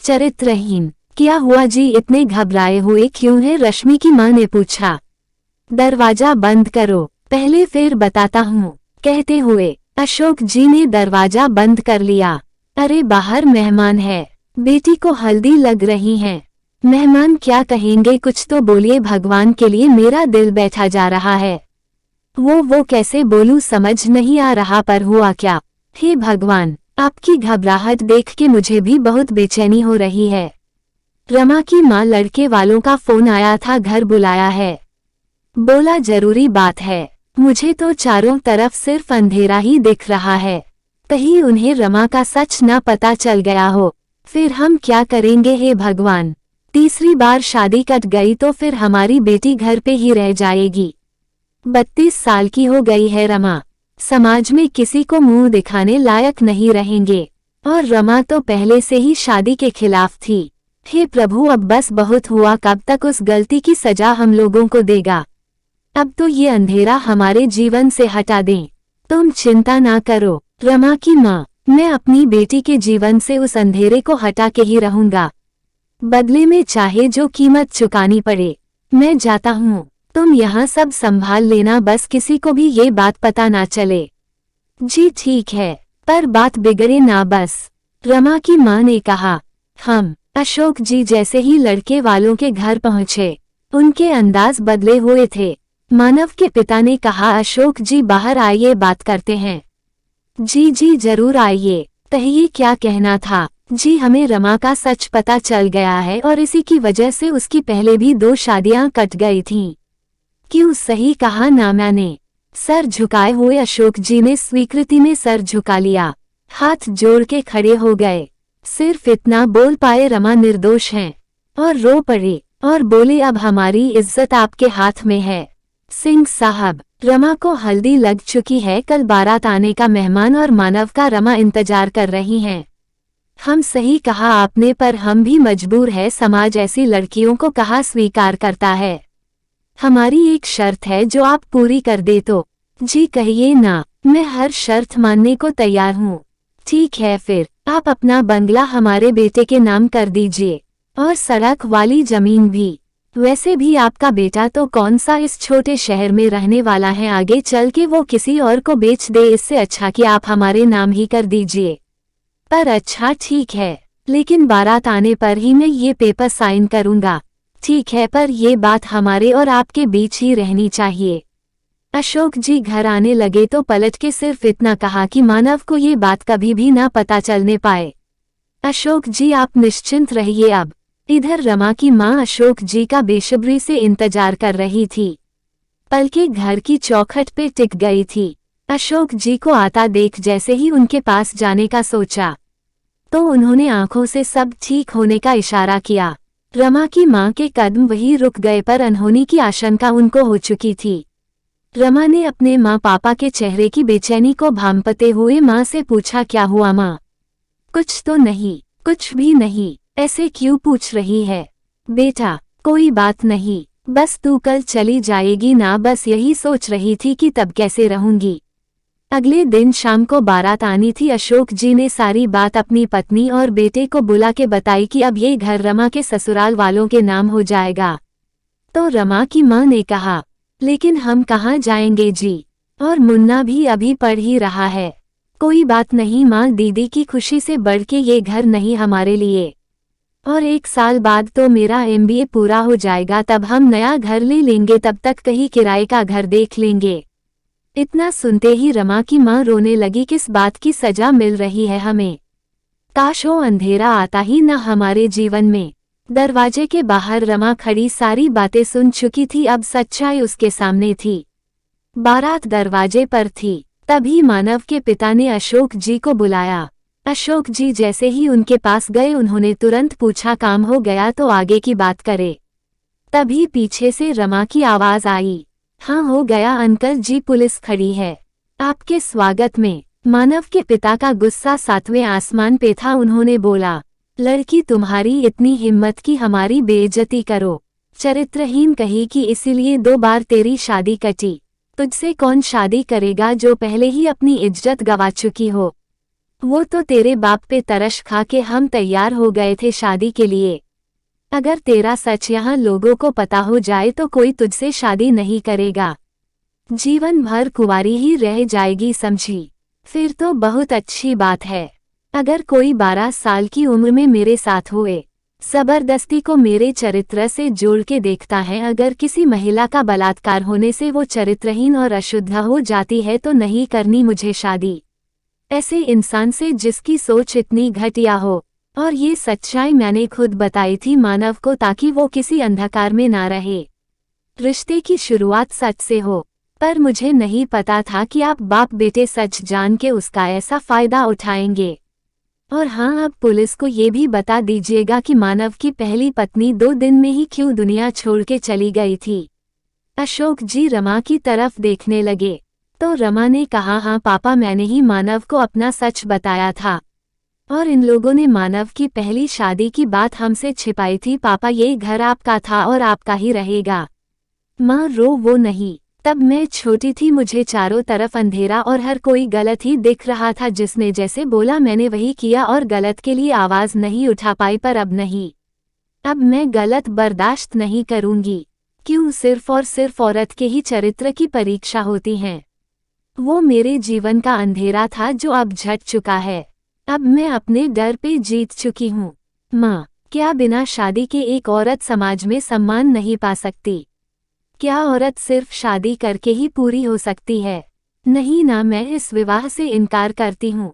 चरित्रहीन। क्या हुआ जी, इतने घबराए हुए क्यों हैं? रश्मि की मां ने पूछा। दरवाजा बंद करो, पहले फिर बताता हूँ, कहते हुए अशोक जी ने दरवाजा बंद कर लिया। अरे बाहर मेहमान है, बेटी को हल्दी लग रही है। मेहमान क्या कहेंगे, कुछ तो बोलिए, भगवान के लिए मेरा दिल बैठा जा रहा है। वो कैसे बोलूं, समझ नहीं आ रहा, पर हुआ क्या? हे भगवान, आपकी घबराहट देख के मुझे भी बहुत बेचैनी हो रही है। रमा की मां, लड़के वालों का फोन आया था, घर बुलाया है। बोला जरूरी बात है। मुझे तो चारों तरफ सिर्फ अंधेरा ही दिख रहा है, कहीं उन्हें रमा का सच न पता चल गया हो, फिर हम क्या करेंगे? हे भगवान, तीसरी बार शादी कट गई तो फिर हमारी बेटी घर पे ही रह जाएगी। 32 साल की हो गई है रमा, समाज में किसी को मुंह दिखाने लायक नहीं रहेंगे, और रमा तो पहले से ही शादी के खिलाफ थी। हे प्रभु, अब बस बहुत हुआ, कब तक उस गलती की सजा हम लोगों को देगा? अब तो ये अंधेरा हमारे जीवन से हटा दें। तुम चिंता ना करो रमा की माँ, मैं अपनी बेटी के जीवन से उस अंधेरे को हटा के ही रहूंगा, बदले में चाहे जो कीमत चुकानी पड़े। मैं जाता हूँ, तुम यहाँ सब संभाल लेना, बस किसी को भी ये बात पता ना चले। जी ठीक है, पर बात बिगड़े ना बस, रमा की माँ ने कहा। हम अशोक जी जैसे ही लड़के वालों के घर पहुँचे, उनके अंदाज बदले हुए थे। मानव के पिता ने कहा, अशोक जी बाहर आइए, बात करते हैं। जी जी जरूर आइए, कहिए क्या कहना था? जी हमें रमा का सच पता चल गया है और इसी की वजह से उसकी पहले भी 2 शादियां कट गई थीं। क्यों? सही कहा ना मैंने? सर झुकाए हुए अशोक जी ने स्वीकृति में सर झुका लिया, हाथ जोड़ के खड़े हो गए। सिर्फ इतना बोल पाए, रमा निर्दोष हैं, और रो पड़े और बोले, अब हमारी इज्जत आपके हाथ में है। सिंह साहब, रमा को हल्दी लग चुकी है, कल बारात आने का मेहमान और मानव का रमा इंतजार कर रही हैं। हम सही कहा आपने, पर हम भी मजबूर है, समाज ऐसी लड़कियों को कहाँ स्वीकार करता है। हमारी एक शर्त है जो आप पूरी कर दे तो। जी कहिए ना, मैं हर शर्त मानने को तैयार हूँ। ठीक है, फिर आप अपना बंगला हमारे बेटे के नाम कर दीजिए, और सड़क वाली जमीन भी। वैसे भी आपका बेटा तो कौन सा इस छोटे शहर में रहने वाला है, आगे चल के वो किसी और को बेच दे, इससे अच्छा कि आप हमारे नाम ही कर दीजिए। पर अच्छा ठीक है, लेकिन बारात आने पर ही मैं ये पेपर साइन करूंगा। ठीक है, पर ये बात हमारे और आपके बीच ही रहनी चाहिए। अशोक जी घर आने लगे तो पलट के सिर्फ इतना कहा कि मानव को ये बात कभी भी ना पता चलने पाए। अशोक जी आप निश्चिंत रहिए अब। इधर रमा की मां अशोक जी का बेसब्री से इंतजार कर रही थी, पलकें घर की चौखट पे टिक गई थी। अशोक जी को आता देख जैसे ही उनके पास जाने का सोचा, तो उन्होंने आंखों से सब ठीक होने का इशारा किया। रमा की मां के कदम वहीं रुक गए, पर अनहोनी की आशंका उनको हो चुकी थी। रमा ने अपने माँ पापा के चेहरे की बेचैनी को भांपते हुए माँ से पूछा, क्या हुआ माँ? कुछ तो नहीं? कुछ भी नहीं, ऐसे क्यों पूछ रही है? बेटा कोई बात नहीं, बस तू कल चली जाएगी ना, बस यही सोच रही थी कि तब कैसे रहूंगी। अगले दिन शाम को बारात आनी थी। अशोक जी ने सारी बात अपनी पत्नी और बेटे को बुला के बताई कि अब ये घर रमा के ससुराल वालों के नाम हो जाएगा। तो रमा की मां ने कहा, लेकिन हम कहाँ जाएंगे जी, और मुन्ना भी अभी पढ़ ही रहा है। कोई बात नहीं माँ, दीदी की खुशी से बढ़ के ये घर नहीं हमारे लिए, और 1 साल बाद तो मेरा MBA पूरा हो जाएगा, तब हम नया घर ले लेंगे, तब तक कहीं किराए का घर देख लेंगे। इतना सुनते ही रमा की मां रोने लगी, किस बात की सजा मिल रही है हमें? काश वो अंधेरा आता ही न हमारे जीवन में। दरवाजे के बाहर रमा खड़ी सारी बातें सुन चुकी थी, अब सच्चाई उसके सामने थी। बारात दरवाजे पर थी, तभी मानव के पिता ने अशोक जी को बुलाया। अशोक जी जैसे ही उनके पास गए, उन्होंने तुरंत पूछा, काम हो गया तो आगे की बात करे। तभी पीछे से रमा की आवाज आई, हाँ हो गया अंकल जी, पुलिस खड़ी है आपके स्वागत में। मानव के पिता का गुस्सा 7वें आसमान पे था। उन्होंने बोला, लड़की तुम्हारी इतनी हिम्मत कि हमारी बेइज्जती करो? चरित्रहीन कही कि इसीलिए 2 बार तेरी शादी कटी। तुझसे कौन शादी करेगा जो पहले ही अपनी इज्जत गवा चुकी हो? वो तो तेरे बाप पे तरस खा के हम तैयार हो गए थे शादी के लिए। अगर तेरा सच यहाँ लोगों को पता हो जाए तो कोई तुझसे शादी नहीं करेगा, जीवन भर कुंवारी ही रह जाएगी, समझी? फिर तो बहुत अच्छी बात है। अगर कोई 12 साल की उम्र में मेरे साथ हुए जबरदस्ती को मेरे चरित्र से जोड़ के देखता है, अगर किसी महिला का बलात्कार होने से वो चरित्रहीन और अशुद्ध हो जाती है तो नहीं करनी मुझे शादी ऐसे इंसान से जिसकी सोच इतनी घटिया हो। और ये सच्चाई मैंने खुद बताई थी मानव को, ताकि वो किसी अंधकार में ना रहे। रिश्ते की शुरुआत सच से हो, पर मुझे नहीं पता था कि आप बाप बेटे सच जान के उसका ऐसा फायदा उठाएंगे। और हाँ, अब पुलिस को ये भी बता दीजिएगा कि मानव की पहली पत्नी 2 दिन में ही क्यों दुनिया छोड़ के चली गई थी। अशोक जी रमा की तरफ देखने लगे तो रमा ने कहा, हाँ पापा, मैंने ही मानव को अपना सच बताया था और इन लोगों ने मानव की पहली शादी की बात हमसे छिपाई थी। पापा, ये घर आपका था और आपका ही रहेगा। माँ, रो वो नहीं, तब मैं छोटी थी, मुझे चारों तरफ अंधेरा और हर कोई गलत ही दिख रहा था। जिसने जैसे बोला मैंने वही किया और गलत के लिए आवाज नहीं उठा पाई, पर अब नहीं, अब मैं गलत बर्दाश्त नहीं करूंगी। क्यों? सिर्फ और सिर्फ औरत के ही चरित्र की परीक्षा होती है। वो मेरे जीवन का अंधेरा था जो अब झट चुका है। अब मैं अपने डर पे जीत चुकी हूँ। माँ, क्या बिना शादी के एक औरत समाज में सम्मान नहीं पा सकती? क्या औरत सिर्फ शादी करके ही पूरी हो सकती है? नहीं ना, मैं इस विवाह से इनकार करती हूँ।